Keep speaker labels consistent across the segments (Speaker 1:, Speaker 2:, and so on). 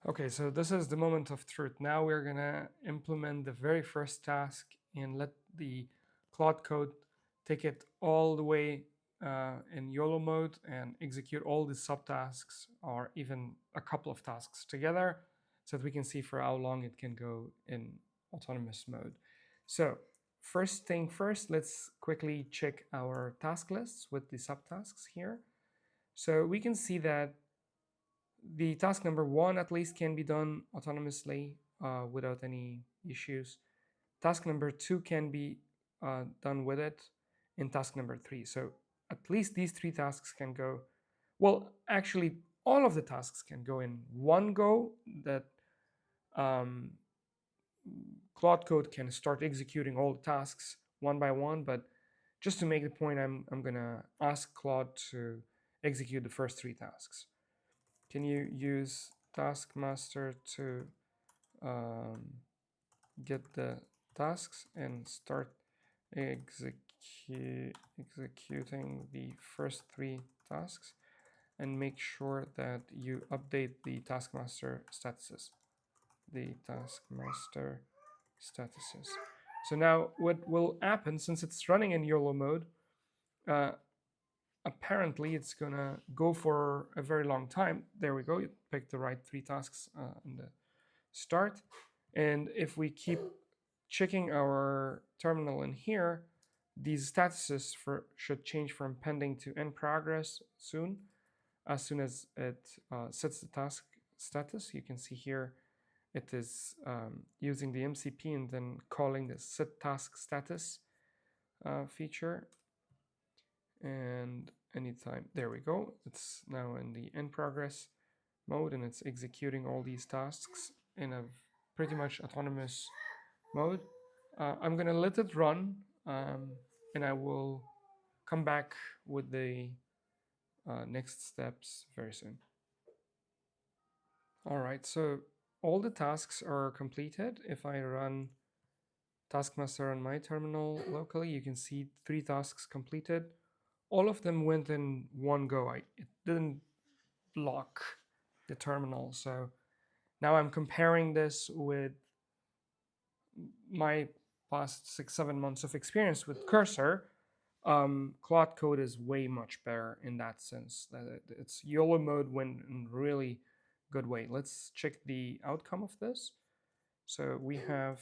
Speaker 1: Okay, so this is the moment of truth. Now we're gonna implement the very first task and let the Claude Code take it all the way in YOLO mode and execute all the subtasks or even a couple of tasks together so that we can see for how long it can go in autonomous mode. So first thing first, let's quickly check our task lists with the subtasks here. So we can see that the task number one at least can be done autonomously without any issues. Task number two can be done with it in task number three. So at least these three tasks can go. Well, actually, all of the tasks can go in one go. That um, Claude Code can start executing all the tasks one by one. But just to make the point, I'm gonna ask Claude to execute the first three tasks. Can you use taskmaster to um, get the tasks and start executing the first three tasks, and make sure that you update the taskmaster statuses. The taskmaster statuses. So now what will happen, since it's running in YOLO mode, uh, apparently it's gonna go for a very long time. There we go. You picked the right three tasks in the start. And if we keep checking our terminal in here, these statuses should change from pending to in progress soon. As soon as it sets the task status, you can see here it is using the MCP and then calling the set task status feature. And anytime, there we go. It's now in the in progress mode and it's executing all these tasks in a pretty much autonomous mode. I'm gonna let it run and I will come back with the next steps very soon. All right, so all the tasks are completed. If I run Taskmaster on my terminal locally, you can see three tasks completed. All of them went in one go. It didn't block the terminal. So now I'm comparing this with my past 6-7 months of experience with Cursor. Claude Code is way much better in that sense. That it's YOLO mode went in really good way. Let's check the outcome of this. So we have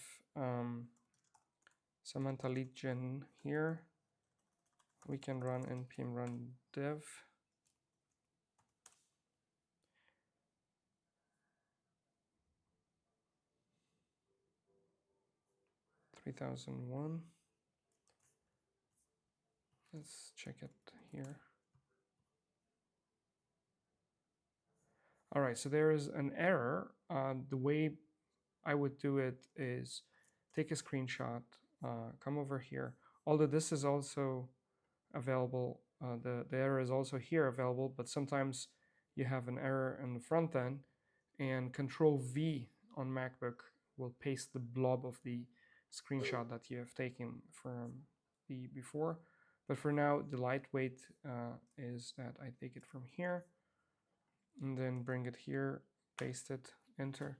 Speaker 1: Samantha lead gen here. We can run npm run dev. (3001). Let's check it here. All right, so there is an error. The way I would do it is take a screenshot, come over here. Although this is also available, the error is also here available, but sometimes you have an error in the front end, and Control V on MacBook will paste the blob of the screenshot that you have taken from the before. But for now, the lightweight is that I take it from here and then bring it here, paste it, enter,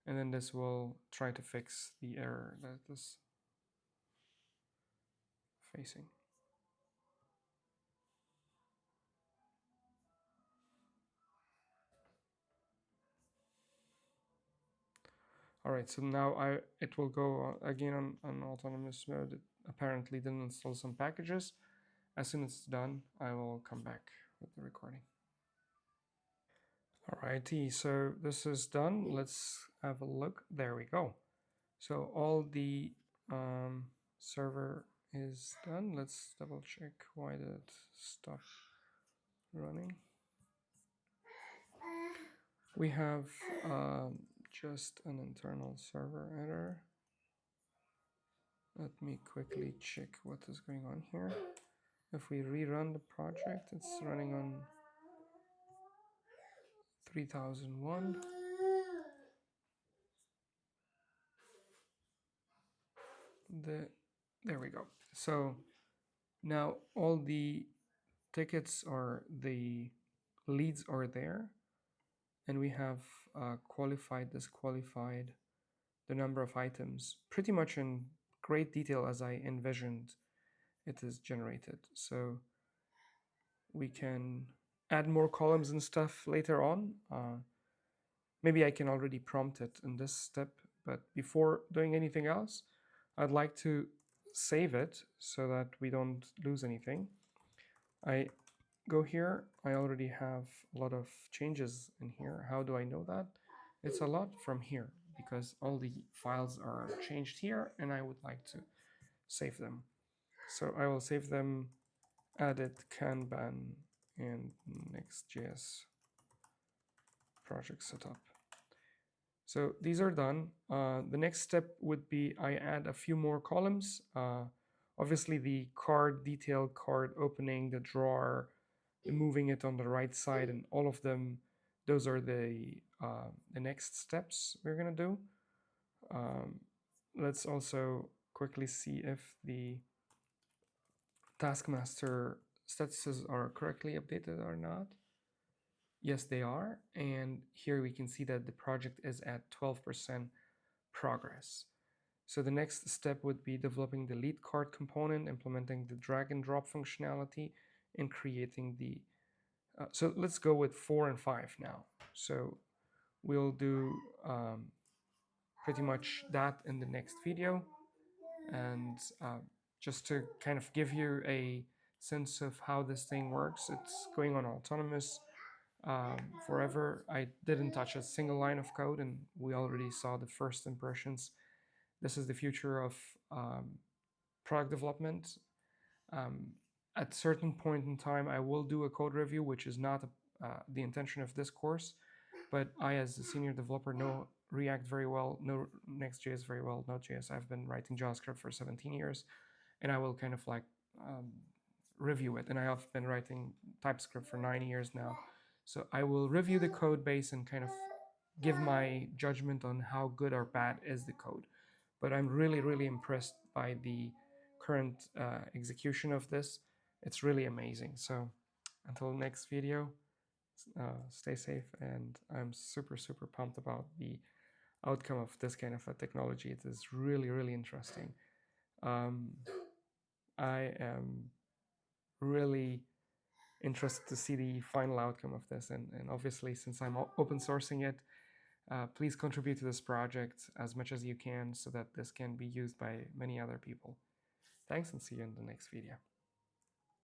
Speaker 1: and then this will try to fix the error that is facing. All right, so now it will go again on autonomous mode. It apparently didn't install some packages. As soon as it's done, I will come back with the recording. Alrighty, so this is done. Let's have a look. There we go. So all the server is done. Let's double check why did it stop running. We have just an internal server error. Let me quickly check what is going on here. If we rerun the project, it's running on 3001. There we go. So now all the tickets or the leads are there, and we have qualified, disqualified, the number of items, pretty much in great detail as I envisioned it is generated. So we can add more columns and stuff later on. Maybe I can already prompt it in this step, but before doing anything else, I'd like to save it so that we don't lose anything. I go here, I already have a lot of changes in here. How do I know that? It's a lot from here because all the files are changed here and I would like to save them. So I will save them, edit Kanban and Next.js project setup. So these are done. The next step would be I add a few more columns. Obviously the card detail, card opening, the drawer, moving it on the right side, and all of them, those are the next steps we're gonna do. Let's also quickly see if the taskmaster statuses are correctly updated or not. Yes, they are. And here we can see that the project is at 12% progress. So the next step would be developing the lead card component, implementing the drag and drop functionality, and creating the so let's go with 4 and 5 now. So we'll do pretty much that in the next video. And just to kind of give you a sense of how this thing works, it's going on autonomous forever. I didn't touch a single line of code, and we already saw the first impressions. This is the future of product development. At certain point in time, I will do a code review, which is not the intention of this course, but I, as a senior developer, know React very well, know Next.js very well, Node.js. I've been writing JavaScript for 17 years, and I will kind of like review it. And I have been writing TypeScript for 9 years now. So I will review the code base and kind of give my judgment on how good or bad is the code. But I'm really, really impressed by the current execution of this. It's really amazing. So until next video, stay safe, and I'm super, super pumped about the outcome of this kind of a technology. It is really, really interesting. I am really interested to see the final outcome of this, and obviously, since I'm open sourcing it, please contribute to this project as much as you can so that this can be used by many other people. Thanks, and see you in the next video.